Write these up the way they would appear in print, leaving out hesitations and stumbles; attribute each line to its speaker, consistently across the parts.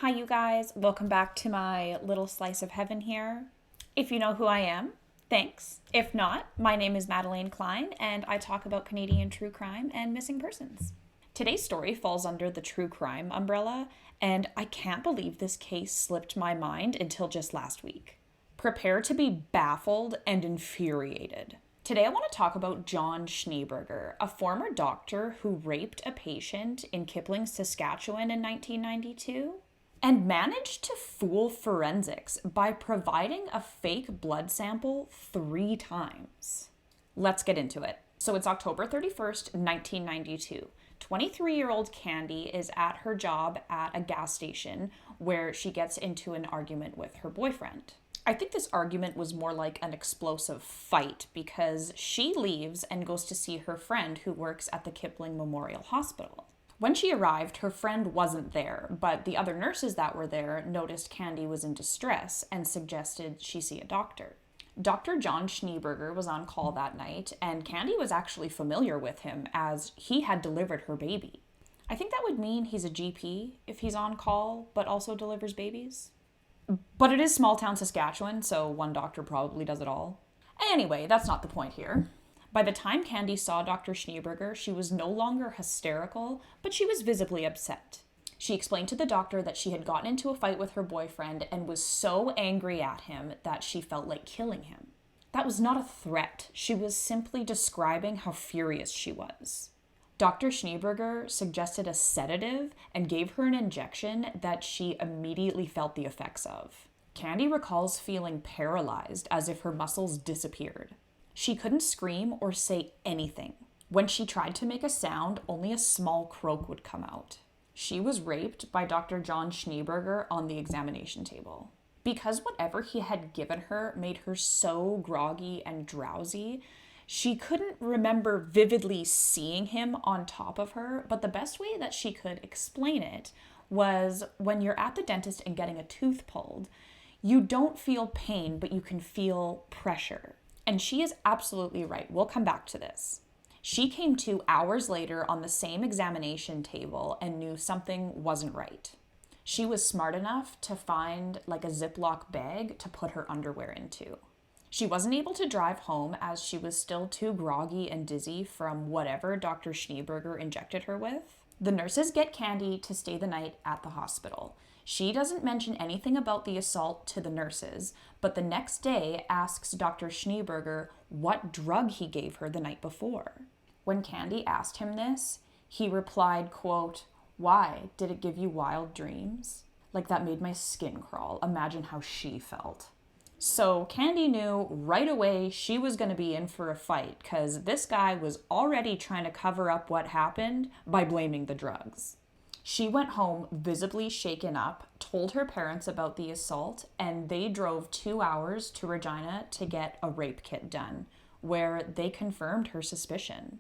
Speaker 1: Hi, you guys. Welcome back to my little slice of heaven here. If you know who I am, thanks. If not, my name is Madeleine Klein, and I talk about Canadian true crime and missing persons. Today's story falls under the true crime umbrella, and I can't believe this case slipped my mind until just last week. Prepare to be baffled and infuriated. Today, I want to talk about John Schneeberger, a former doctor who raped a patient in Kipling, Saskatchewan in 1992 and managed to fool forensics by providing a fake blood sample 3 times. Let's get into it. So it's October 31st, 1992. 23-year-old Candy is at her job at a gas station where she gets into an argument with her boyfriend. I think this argument was more like an explosive fight because she leaves and goes to see her friend who works at the Kipling Memorial Hospital. When she arrived, her friend wasn't there, but the other nurses that were there noticed Candy was in distress and suggested she see a doctor. Dr. John Schneeberger was on call that night, and Candy was actually familiar with him as he had delivered her baby. I think that would mean he's a GP if he's on call, but also delivers babies. But it is small town Saskatchewan, so one doctor probably does it all. Anyway, that's not the point here. By the time Candy saw Dr. Schneeberger, she was no longer hysterical, but she was visibly upset. She explained to the doctor that she had gotten into a fight with her boyfriend and was so angry at him that she felt like killing him. That was not a threat. She was simply describing how furious she was. Dr. Schneeberger suggested a sedative and gave her an injection that she immediately felt the effects of. Candy recalls feeling paralyzed, as if her muscles disappeared. She couldn't scream or say anything. When she tried to make a sound, only a small croak would come out. She was raped by Dr. John Schneeberger on the examination table. Because whatever he had given her made her so groggy and drowsy, she couldn't remember vividly seeing him on top of her, but the best way that she could explain it was when you're at the dentist and getting a tooth pulled, you don't feel pain, but you can feel pressure. And she is absolutely right. We'll come back to this. She came to hours later on the same examination table and knew something wasn't right. She was smart enough to find like a Ziploc bag to put her underwear into. She wasn't able to drive home as she was still too groggy and dizzy from whatever Dr. Schneeberger injected her with. The nurses get Candy to stay the night at the hospital. She doesn't mention anything about the assault to the nurses, but the next day asks Dr. Schneeberger what drug he gave her the night before. When Candy asked him this, he replied, quote, "Why? Did it give you wild dreams?" Like that made my skin crawl. Imagine how she felt. So Candy knew right away she was going to be in for a fight because this guy was already trying to cover up what happened by blaming the drugs. She went home visibly shaken up, told her parents about the assault, and they drove 2 hours to Regina to get a rape kit done, where they confirmed her suspicion.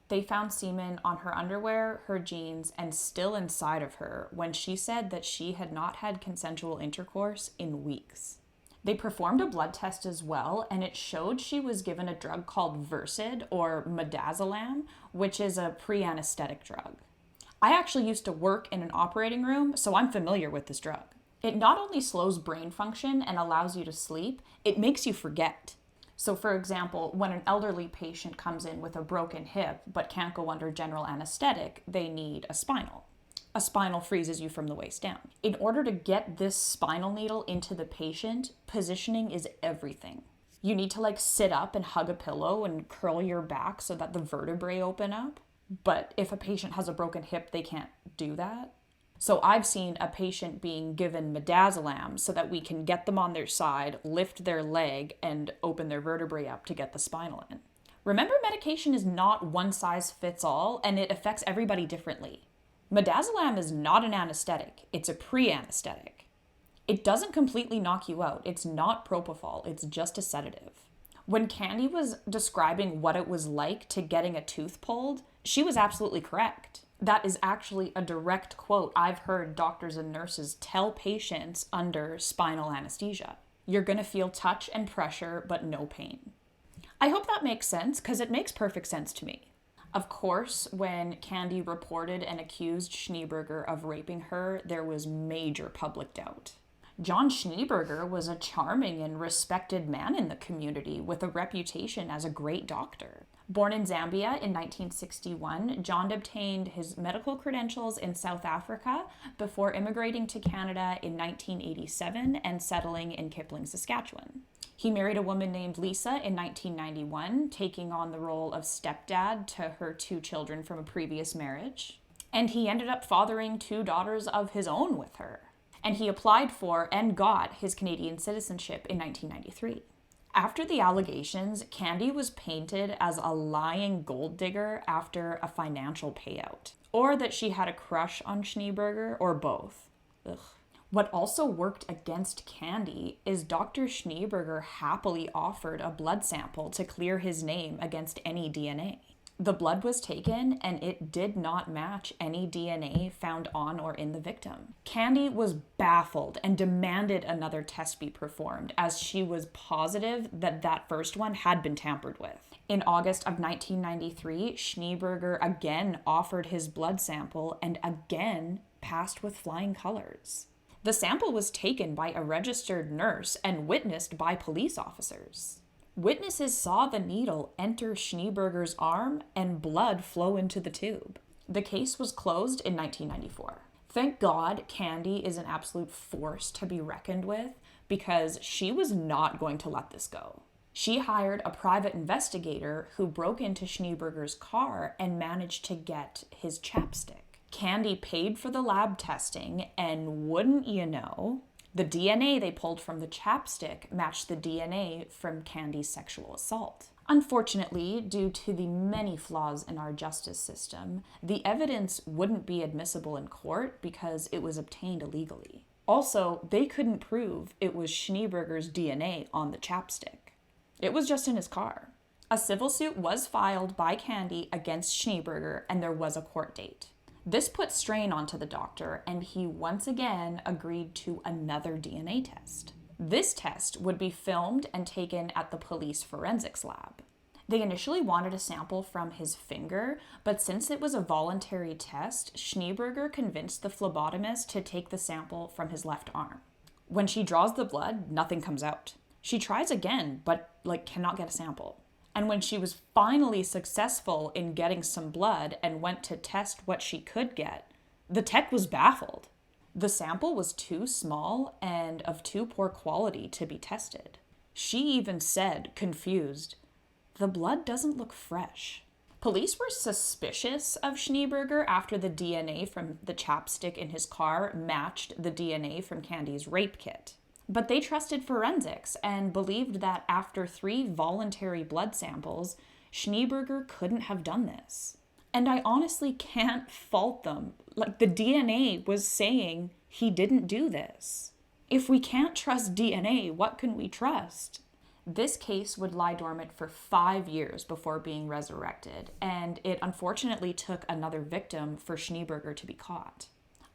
Speaker 1: They found semen on her underwear, her jeans, and still inside of her when she said that she had not had consensual intercourse in weeks. They performed a blood test as well, and it showed she was given a drug called Versed, or Midazolam, which is a pre-anesthetic drug. I actually used to work in an operating room, so I'm familiar with this drug. It not only slows brain function and allows you to sleep, it makes you forget. So for example, when an elderly patient comes in with a broken hip but can't go under general anesthetic, they need a spinal. A spinal freezes you from the waist down. In order to get this spinal needle into the patient, positioning is everything. You need to sit up and hug a pillow and curl your back so that the vertebrae open up. But if a patient has a broken hip, they can't do that. So I've seen a patient being given midazolam so that we can get them on their side, lift their leg, and open their vertebrae up to get the spinal in. Remember, medication is not one size fits all, and it affects everybody differently. Midazolam is not an anesthetic, it's a pre-anesthetic. It doesn't completely knock you out, it's not propofol, it's just a sedative. When Candy was describing what it was like to getting a tooth pulled, she was absolutely correct. That is actually a direct quote I've heard doctors and nurses tell patients under spinal anesthesia. You're going to feel touch and pressure, but no pain. I hope that makes sense, because it makes perfect sense to me. Of course, when Candy reported and accused Schneeberger of raping her, there was major public doubt. John Schneeberger was a charming and respected man in the community with a reputation as a great doctor. Born in Zambia in 1961, John obtained his medical credentials in South Africa before immigrating to Canada in 1987 and settling in Kipling, Saskatchewan. He married a woman named Lisa in 1991, taking on the role of stepdad to her 2 children from a previous marriage. And he ended up fathering 2 daughters of his own with her. And he applied for and got his Canadian citizenship in 1993. After the allegations, Candy was painted as a lying gold digger after a financial payout, or that she had a crush on Schneeberger, or both. Ugh. What also worked against Candy is Dr. Schneeberger happily offered a blood sample to clear his name against any DNA. The blood was taken, and it did not match any DNA found on or in the victim. Candy was baffled and demanded another test be performed, as she was positive that that first one had been tampered with. In August of 1993, Schneeberger again offered his blood sample and again passed with flying colors. The sample was taken by a registered nurse and witnessed by police officers. Witnesses saw the needle enter Schneeberger's arm and blood flow into the tube. The case was closed in 1994. Thank God Candy is an absolute force to be reckoned with, because she was not going to let this go. She hired a private investigator who broke into Schneeberger's car and managed to get his chapstick. Candy paid for the lab testing, and wouldn't you know, the DNA they pulled from the chapstick matched the DNA from Candy's sexual assault. Unfortunately, due to the many flaws in our justice system, the evidence wouldn't be admissible in court because it was obtained illegally. Also, they couldn't prove it was Schneeberger's DNA on the chapstick. It was just in his car. A civil suit was filed by Candy against Schneeberger, and there was a court date. This put strain onto the doctor, and he once again agreed to another DNA test. This test would be filmed and taken at the police forensics lab. They initially wanted a sample from his finger, but since it was a voluntary test, Schneeberger convinced the phlebotomist to take the sample from his left arm. When she draws the blood, nothing comes out. She tries again, but cannot get a sample. And when she was finally successful in getting some blood and went to test what she could get, the tech was baffled. The sample was too small and of too poor quality to be tested. She even said, confused, "The blood doesn't look fresh." Police were suspicious of Schneeberger after the DNA from the chapstick in his car matched the DNA from Candy's rape kit. But they trusted forensics and believed that after 3 voluntary blood samples, Schneeberger couldn't have done this. And I honestly can't fault them. The DNA was saying he didn't do this. If we can't trust DNA, what can we trust? This case would lie dormant for 5 years before being resurrected, and it unfortunately took another victim for Schneeberger to be caught.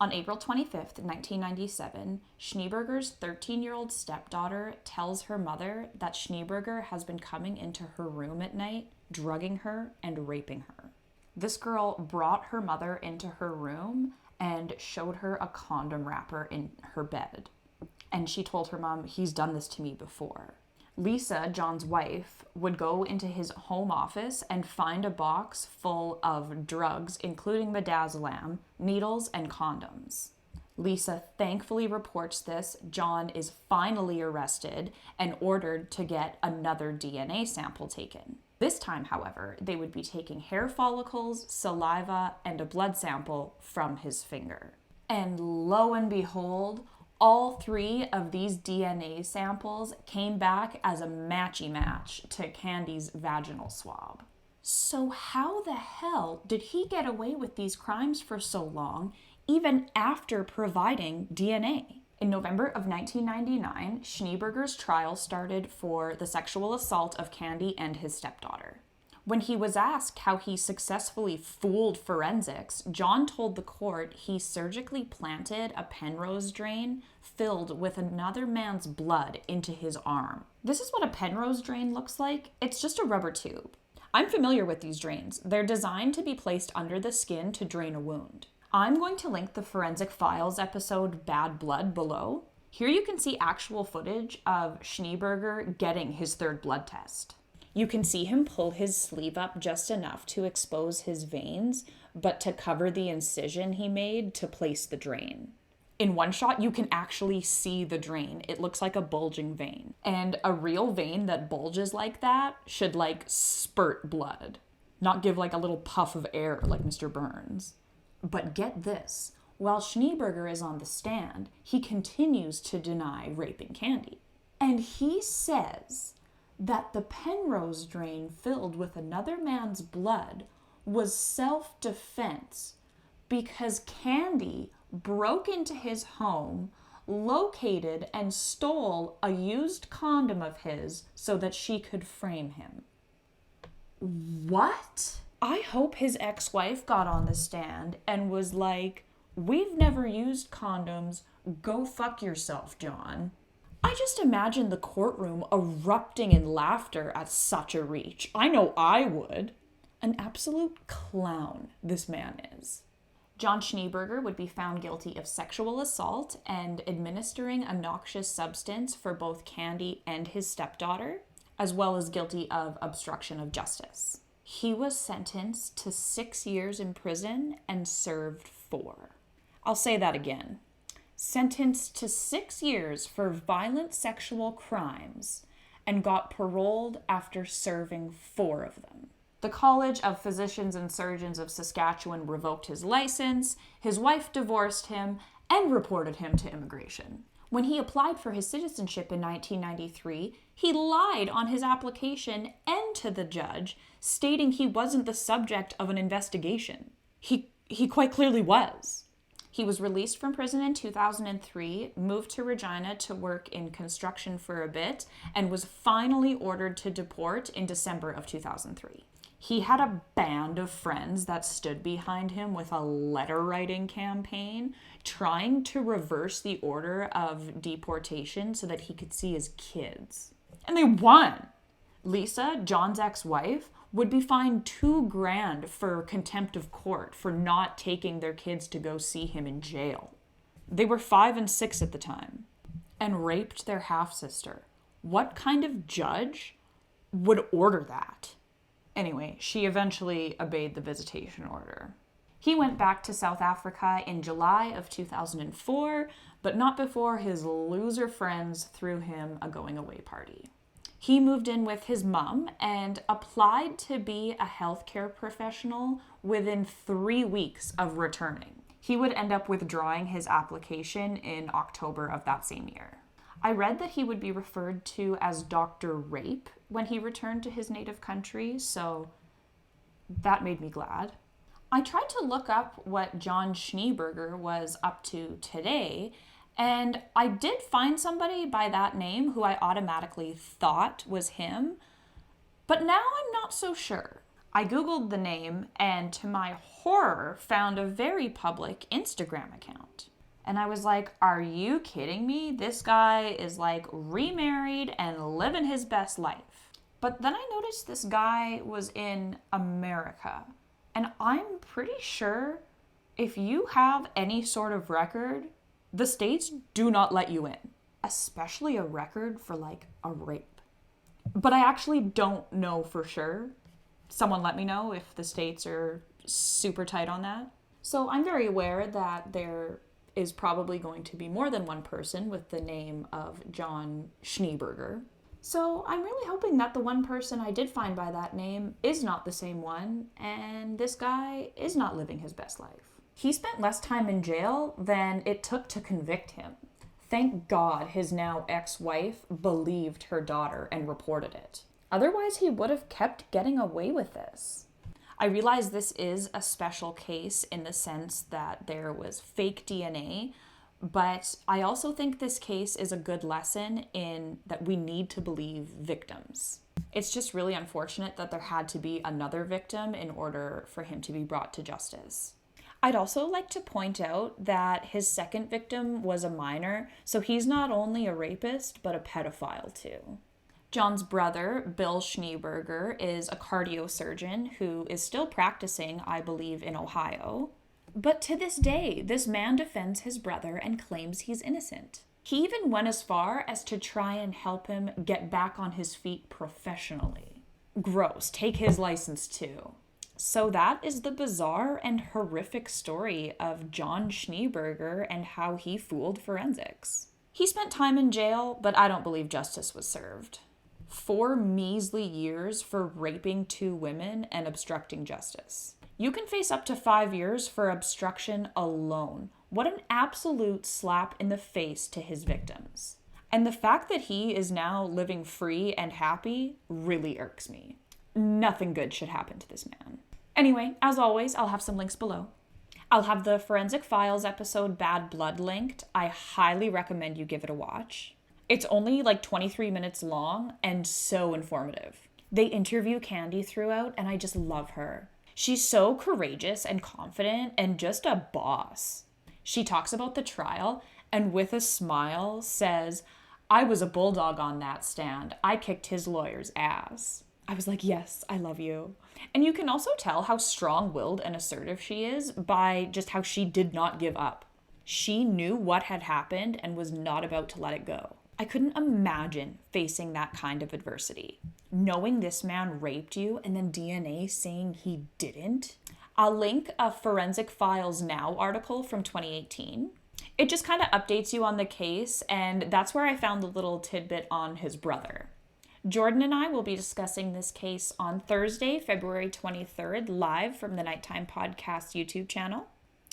Speaker 1: On April 25th, 1997, Schneeberger's 13-year-old stepdaughter tells her mother that Schneeberger has been coming into her room at night, drugging her and raping her. This girl brought her mother into her room and showed her a condom wrapper in her bed. And she told her mom, "He's done this to me before." Lisa, John's wife, would go into his home office and find a box full of drugs, including Midazolam, needles, and condoms. Lisa thankfully reports this. John is finally arrested and ordered to get another DNA sample taken. This time, however, they would be taking hair follicles, saliva, and a blood sample from his finger. And lo and behold, all 3 of these DNA samples came back as a matchy match to Candy's vaginal swab. So how the hell did he get away with these crimes for so long, even after providing DNA? In November of 1999, Schneeberger's trial started for the sexual assault of Candy and his stepdaughter. When he was asked how he successfully fooled forensics, John told the court he surgically planted a Penrose drain filled with another man's blood into his arm. This is what a Penrose drain looks like. It's just a rubber tube. I'm familiar with these drains. They're designed to be placed under the skin to drain a wound. I'm going to link the Forensic Files episode Bad Blood below. Here you can see actual footage of Schneeberger getting his third blood test. You can see him pull his sleeve up just enough to expose his veins, but to cover the incision he made to place the drain. In one shot, you can actually see the drain. It looks like a bulging vein. And a real vein that bulges like that should spurt blood, not give a little puff of air like Mr. Burns. But get this, while Schneeberger is on the stand, he continues to deny raping Candy. And he says that the Penrose drain filled with another man's blood was self-defense because Candy broke into his home, located and stole a used condom of his so that she could frame him. What? I hope his ex-wife got on the stand and was like, "We've never used condoms. Go fuck yourself, John." I just imagine the courtroom erupting in laughter at such a reach. I know I would. An absolute clown, this man is. John Schneeberger would be found guilty of sexual assault and administering a noxious substance for both Candy and his stepdaughter, as well as guilty of obstruction of justice. He was sentenced to 6 years in prison and served 4. I'll say that again. Sentenced to 6 years for violent sexual crimes and got paroled after serving 4 of them. The College of Physicians and Surgeons of Saskatchewan revoked his license, his wife divorced him, and reported him to immigration. When he applied for his citizenship in 1993, he lied on his application and to the judge, stating he wasn't the subject of an investigation. He quite clearly was. He was released from prison in 2003, moved to Regina to work in construction for a bit, and was finally ordered to deport in December of 2003. He had a band of friends that stood behind him with a letter-writing campaign, trying to reverse the order of deportation so that he could see his kids. And they won! Lisa, John's ex-wife, would be fined $2,000 for contempt of court for not taking their kids to go see him in jail. They were 5 and 6 at the time, and raped their half-sister. What kind of judge would order that? Anyway, she eventually obeyed the visitation order. He went back to South Africa in July of 2004, but not before his loser friends threw him a going-away party. He moved in with his mom and applied to be a healthcare professional within 3 weeks of returning. He would end up withdrawing his application in October of that same year. I read that he would be referred to as Dr. Rape when he returned to his native country, so that made me glad. I tried to look up what John Schneeberger was up to today, and I did find somebody by that name who I automatically thought was him, but now I'm not so sure. I Googled the name and to my horror found a very public Instagram account. And I was like, are you kidding me? This guy is remarried and living his best life. But then I noticed this guy was in America. And I'm pretty sure if you have any sort of record, the states do not let you in. Especially a record for a rape. But I actually don't know for sure. Someone let me know if the states are super tight on that. So I'm very aware that there is probably going to be more than one person with the name of John Schneeberger. So I'm really hoping that the one person I did find by that name is not the same one, and this guy is not living his best life. He spent less time in jail than it took to convict him. Thank God his now ex-wife believed her daughter and reported it. Otherwise, he would have kept getting away with this. I realize this is a special case in the sense that there was fake DNA, but I also think this case is a good lesson in that we need to believe victims. It's just really unfortunate that there had to be another victim in order for him to be brought to justice. I'd also like to point out that his second victim was a minor, so he's not only a rapist, but a pedophile too. John's brother, Bill Schneeberger, is a cardiosurgeon who is still practicing, I believe, in Ohio. But to this day, this man defends his brother and claims he's innocent. He even went as far as to try and help him get back on his feet professionally. Gross. Take his license too. So that is the bizarre and horrific story of John Schneeberger and how he fooled forensics. He spent time in jail, but I don't believe justice was served. 4 measly years for raping 2 women and obstructing justice. You can face up to 5 years for obstruction alone. What an absolute slap in the face to his victims. And the fact that he is now living free and happy really irks me. Nothing good should happen to this man. Anyway, as always, I'll have some links below. I'll have the Forensic Files episode Bad Blood linked. I highly recommend you give it a watch. It's only like 23 minutes long and so informative. They interview Candy throughout and I just love her. She's so courageous and confident and just a boss. She talks about the trial and with a smile says, "I was a bulldog on that stand. I kicked his lawyer's ass." I was like, yes, I love you. And you can also tell how strong-willed and assertive she is by just how she did not give up. She knew what had happened and was not about to let it go. I couldn't imagine facing that kind of adversity. Knowing this man raped you and then DNA saying he didn't. I'll link a Forensic Files Now article from 2018. It just kind of updates you on the case, and that's where I found the little tidbit on his brother. Jordan and I will be discussing this case on Thursday, February 23rd, live from the Nighttime Podcast YouTube channel.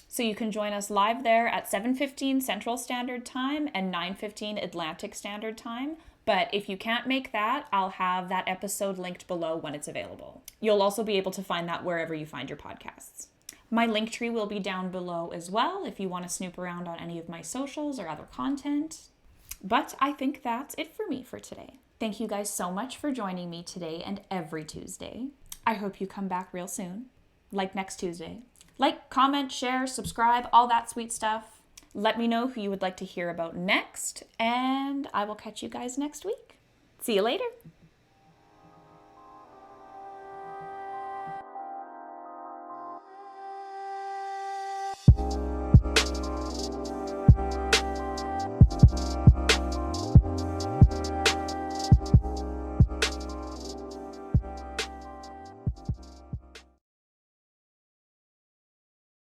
Speaker 1: So you can join us live there at 7:15 Central Standard Time and 9:15 Atlantic Standard Time. But if you can't make that, I'll have that episode linked below when it's available. You'll also be able to find that wherever you find your podcasts. My link tree will be down below as well if you want to snoop around on any of my socials or other content. But I think that's it for me for today. Thank you guys so much for joining me today and every Tuesday. I hope you come back real soon, like next Tuesday. Like, comment, share, subscribe, all that sweet stuff. Let me know who you would like to hear about next, and I will catch you guys next week. See you later.